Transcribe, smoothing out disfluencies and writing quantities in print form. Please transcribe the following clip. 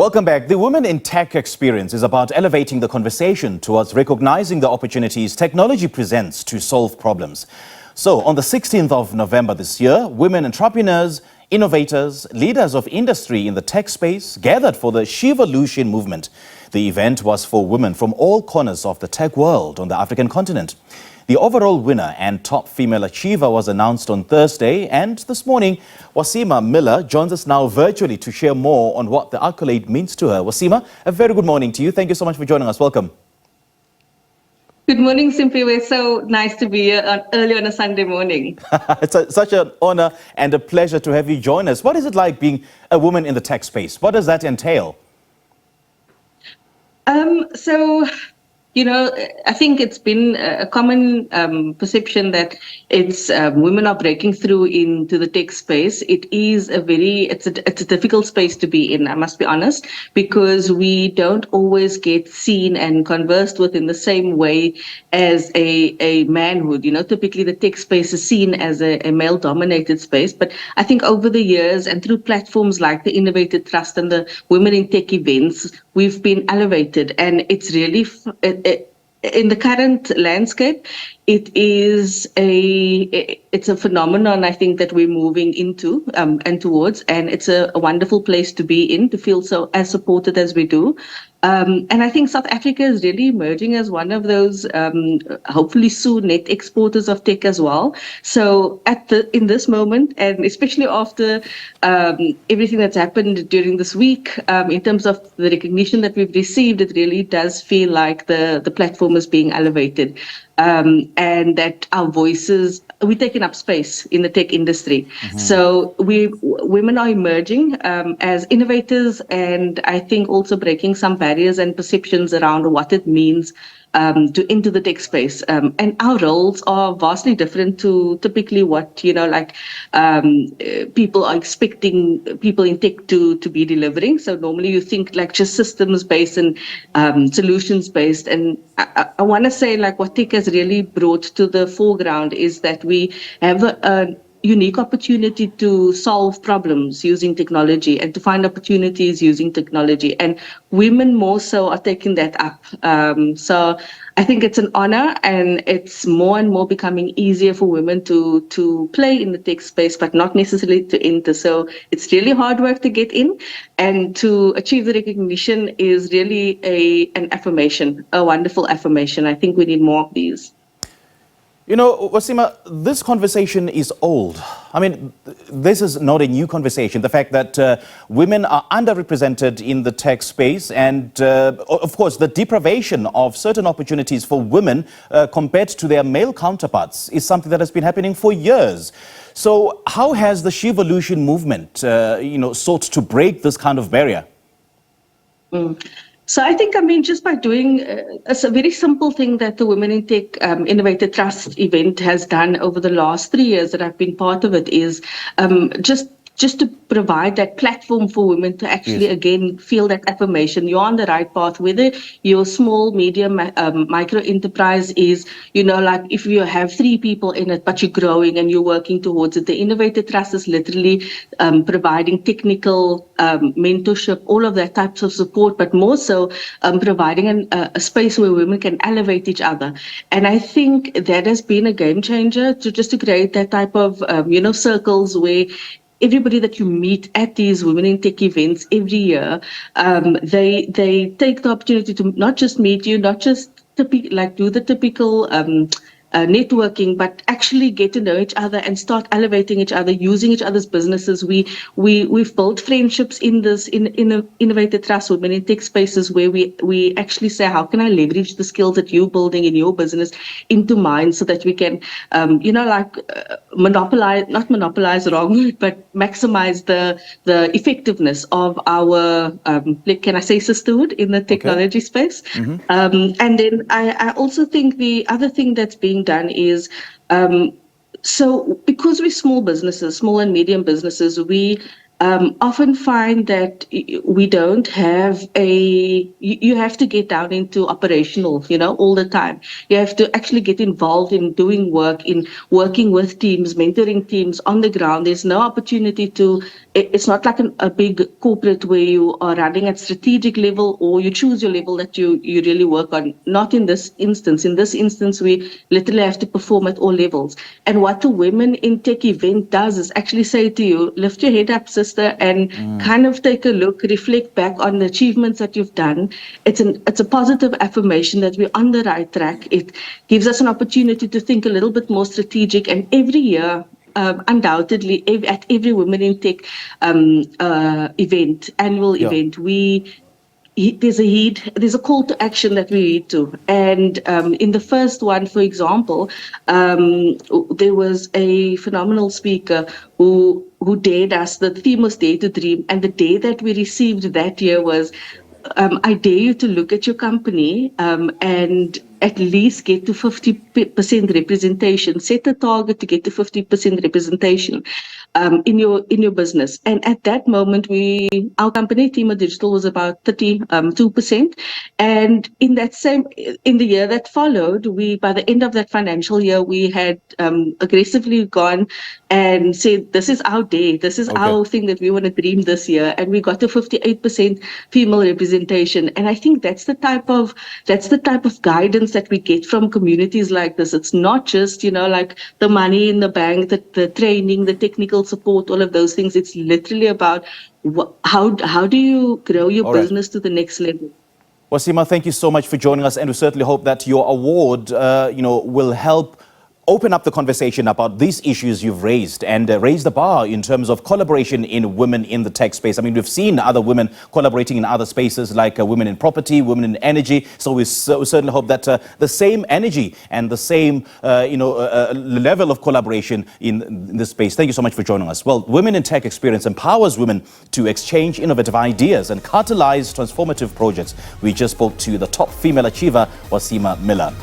Welcome back. The Women in Tech experience is about elevating the conversation towards recognizing the opportunities technology presents to solve problems. So, on the 16th of November this year, women entrepreneurs, innovators, leaders of industry in the tech space gathered for the Shevolution movement. The event was for women from all corners of the tech world on the African continent. The overall winner and top female achiever was announced on Thursday, and this morning, Wahseema Miller joins us now virtually to share more on what the accolade means to her. Wahseema, a very good morning to you. Thank you so much for joining us. Welcome. Good morning, Simply. We're so nice to be here early on a Sunday morning. It's such an honor and a pleasure to have you join us. What is it like being a woman in the tech space? What does that entail? I think it's been a common perception that it's women are breaking through into the tech space. It's a difficult space to be in, I must be honest, because we don't always get seen and conversed with in the same way as a manhood. Typically the tech space is seen as a male-dominated space. But I think over the years and through platforms like the Innovators Trust and the Women in Tech events, we've been elevated, and it's really in the current landscape, it's a phenomenon, I think, that we're moving into and towards, and it's a wonderful place to be in, to feel so as supported as we do. And I think South Africa is really emerging as one of those, hopefully soon, net exporters of tech as well. So in this moment, and especially after everything that's happened during this week, in terms of the recognition that we've received, it really does feel like the platform is being elevated. And that our voices, we're taking up space in the tech industry. Mm-hmm. So women are emerging as innovators, and I think also breaking some barriers and perceptions around what it means to enter the tech space. And our roles are vastly different to typically what, people are expecting people in tech to be delivering. So normally you think like just systems-based and solutions-based. And I want to say like what tech has really brought to the foreground is that we have a unique opportunity to solve problems using technology and to find opportunities using technology. And women more so are taking that up. So I think it's an honor, and it's more and more becoming easier for women to play in the tech space, but not necessarily to enter. So it's really hard work to get in, and to achieve the recognition is really an affirmation, a wonderful affirmation. I think we need more of these. Wahseema, this conversation is old. I mean, this is not a new conversation. The fact that women are underrepresented in the tech space and, of course, the deprivation of certain opportunities for women compared to their male counterparts is something that has been happening for years. So how has the Shevolution movement, sought to break this kind of barrier? So I think, just by doing a very simple thing that the Women in Tech Innovators Trust event has done over the last 3 years that I've been part of it is just to provide that platform for women to actually, again, feel that affirmation. You're on the right path, whether your small, medium, micro enterprise is, like if you have 3 people in it, but you're growing and you're working towards it. The Innovator Trust is literally providing technical mentorship, all of that types of support, but more so providing a space where women can elevate each other. And I think that has been a game changer to create that type of, circles where everybody that you meet at these Women in Tech events every year, they take the opportunity to not just meet you, not just do the typical networking, but actually get to know each other and start elevating each other, using each other's businesses. We've built friendships in this Innovator Trust Women in Tech spaces where we actually say, how can I leverage the skills that you're building in your business into mine, so that we can, not monopolize the wrong word, but maximize the effectiveness of our, can I say, sisterhood in the technology space. Mm-hmm. And then I also think the other thing that's being done is, so because we're small businesses, small and medium businesses, we often find that we don't have you have to get down into operational, all the time. You have to actually get involved in doing work, in working with teams, mentoring teams on the ground. There's no opportunity it's not like a big corporate where you are running at strategic level or you choose your level that you really work on. Not in this instance. In this instance, we literally have to perform at all levels. And what the Women in Tech event does is actually say to you, lift your head up, sister, and kind of take a look, reflect back on the achievements that you've done. It's a positive affirmation that we're on the right track. It gives us an opportunity to think a little bit more strategic. And every year, undoubtedly, at every Women in Tech annual event, there's a call to action that we read to. And in the first one, for example, there was a phenomenal speaker who dared us. The theme was Dare to Dream. And the day that we received that year was, I dare you to look at your company and at least get to 50% representation. Set a target to get to 50% representation in your business. And at that moment, our company, Team Digital, was about 32%. And in the year that followed, by the end of that financial year, we had aggressively gone and said, this is our day. This is our thing that we want to dream this year. And we got to 58% female representation. And I think that's the type of guidance that we get from communities like this. It's not just, like the money in the bank, the training, the technical support, all of those things. It's literally about how do you grow your business to the next level. Wahseema, thank you so much for joining us, and we certainly hope that your award, will help open up the conversation about these issues you've raised and raise the bar in terms of collaboration in women in the tech space. I mean, we've seen other women collaborating in other spaces like women in property, women in energy. So we certainly hope that the same energy and the same, level of collaboration in this space. Thank you so much for joining us. Well, Women in Tech Experience empowers women to exchange innovative ideas and catalyze transformative projects. We just spoke to the top female achiever, Wahseema Miller.